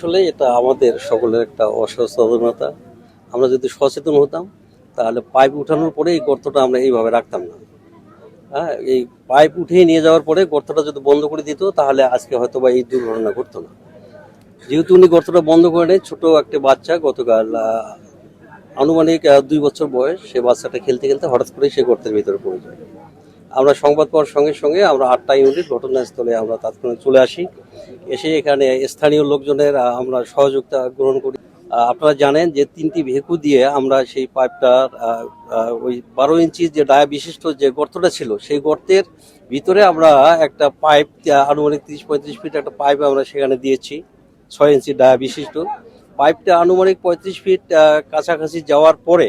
আসলে এটা আমাদের সকলের একটা অসচেতনতা। আমরা যদি সচেতন হতাম তাহলে পাইপ উঠানোর পরে এই গর্তটা আমরা এইভাবে রাখতাম না। হ্যাঁ, এই পাইপ উঠিয়ে নিয়ে যাওয়ার পরে গর্তটা যদি বন্ধ করে দিত তাহলে আজকে হয়তো বা এই দুর্ঘটনা ঘটতো না। যেহেতু উনি গর্তটা বন্ধ করে নেয়, ছোট একটা বাচ্চা গতকাল আনুমানিক 2 বছর বয়স, সে বাচ্চাটা খেলতে খেলতে হঠাৎ করে সে গর্তের ভিতরে পড়ে যায়। আমরা সংবাদ পাওয়ার সঙ্গে সঙ্গে আমরা 8টা ইউনিট ঘটনাস্থলে আমরা তাৎক্ষণিক চলে আসি। এসে এখানে স্থানীয় লোকজনের আমরা সহযোগিতা গ্রহণ করি। আপনারা জানেন যে 3টি ভেকু দিয়ে আমরা সেই পাইপটার ওই 12 ইঞ্চি যে ডায়া বিশিষ্ট যে গর্তটা ছিল সেই গর্তের ভিতরে আমরা একটা পাইপ, আনুমানিক 30-35 ফিট একটা পাইপ আমরা সেখানে দিয়েছি, 6 ইঞ্চি ডায়া বিশিষ্ট। পাইপটা আনুমানিক 35 ফিট কাছাকাছি যাওয়ার পরে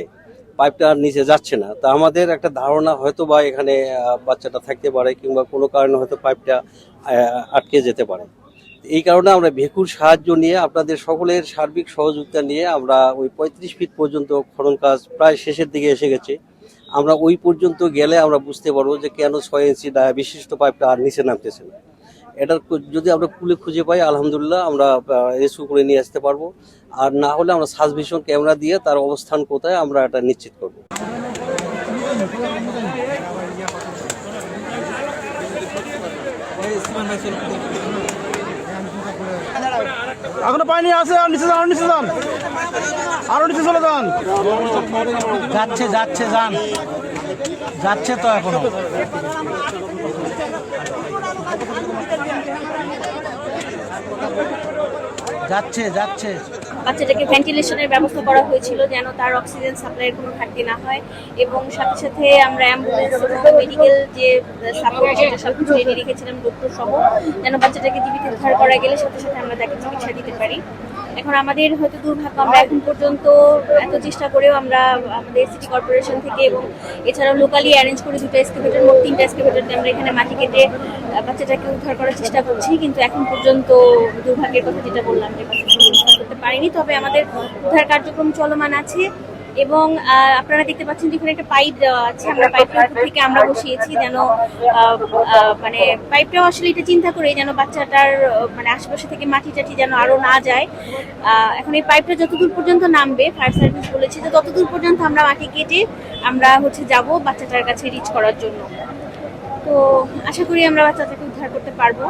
পাইপটা আর নিচে যাচ্ছে না। তা আমাদের একটা ধারণা হয়তো বা এখানে বাচ্চাটা থাকতে পারে কিংবা কোনো কারণে হয়তো পাইপটা আটকে যেতে পারে। এই কারণে আমরা ভেকুর সাহায্য নিয়ে আপনাদের সকলের সার্বিক সহযোগিতা নিয়ে আমরা ওই 35 ফিট পর্যন্ত খনন কাজ প্রায় শেষের দিকে এসে গেছে। আমরা ওই পর্যন্ত গেলে আমরা বুঝতে পারবো যে কেন 6 ইঞ্চি ডায়া বিশিষ্ট পাইপটা আর নিচে নামতেছে না। এটার যদি আমরা কুলে খুঁজে পাই আলহামদুলিল্লাহ আমরা রেস্কিউ করে নিয়ে আসতে পারবো, আর না হলে আমরা সার্ভিশন ক্যামেরা দিয়ে তার অবস্থান কোথায় আমরা এটা নিশ্চিত করবো। এখনো পানি আছে, আর নিচে যান, আরো নিচে যান, আরো নিচে চলে যান। যাচ্ছে যাচ্ছে যান, যাচ্ছে তো এখনো। যাচ্ছে যাচ্ছে। বাচ্চাটাকে ভেন্টিলেশনের ব্যবস্থা করা হয়েছিল যেন তার অক্সিজেন সাপ্লাইয়ের কোনো ঘাটতি না হয়, এবং সাথে সাথে আমরা অ্যাম্বুলেন্স এবং মেডিকেল যে সাপোর্ট সেটা সব কিছু রেডি রেখেছিলাম, ডক্টর সহ, যেন বাচ্চাটাকে জীবিত উদ্ধার করা গেলে সাথে সাথে আমরা তাকে চিকিৎসা দিতে পারি। এখন আমাদের হয়তো দুর্ভাগ্য, আমরা এখন পর্যন্ত এত চেষ্টা করেও আমরা আমাদের সিটি কর্পোরেশন থেকে এবং এছাড়াও লোকালি অ্যারেঞ্জ করে 2টা এক্সকেভেটর, মোট 3টা এক্সকেভেটর দিয়ে আমরা এখানে মাটি কেটে বাচ্চাটাকে উদ্ধার করার চেষ্টা করছি, কিন্তু এখন পর্যন্ত দুর্ভাগ্যের কথা যেটা বললাম যে বাচ্চাটাকে উদ্ধার করতে পারিনি। তবে আমাদের উদ্ধার কার্যক্রম চলমান আছে এবং আপনারা দেখতে পাচ্ছেন যে এখানে একটা পাইপ দেওয়া আছে, আমরা পাইপটার উপর থেকে আমরা বসিয়েছি যেন মানে পাইপটাও আসলে এটা চিন্তা করে যেন বাচ্চাটার মানে আশেপাশে থেকে মাটি টাটি যেন আরো না যায়। এখন এই পাইপটা যতদূর পর্যন্ত নামবে, ফায়ার সার্ভিস বলেছে যে ততদূর পর্যন্ত আমরা মাটি কেটে আমরা যাব বাচ্চাটার কাছে রিচ করার জন্য। তো আশা করি আমরা বাচ্চাটাকে উদ্ধার করতে পারবো।